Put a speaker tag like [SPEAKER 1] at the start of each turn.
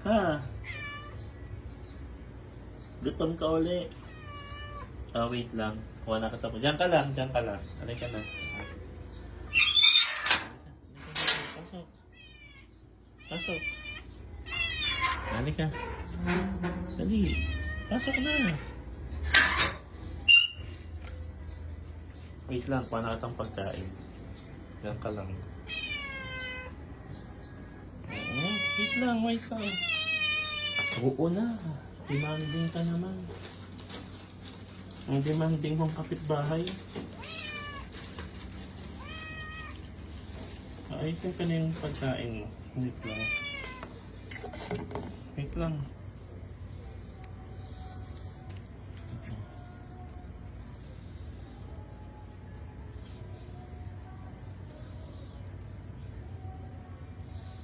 [SPEAKER 1] Ha? Gutom ka uli. Wait lang. Kuha na kita po. Diyan ka lang, diyan ka lang. Alay ka na. Pasok. Pasok. Dali ka. Dali. Pasok na. Wait lang, kuha na kitang pagkain. Diyan ka lang. Wait lang, wait lang. Oo na. Demanding ka naman. Ang demanding mong kapitbahay. Ayusin ka na yung pagkain mo. Wait lang. Wait lang.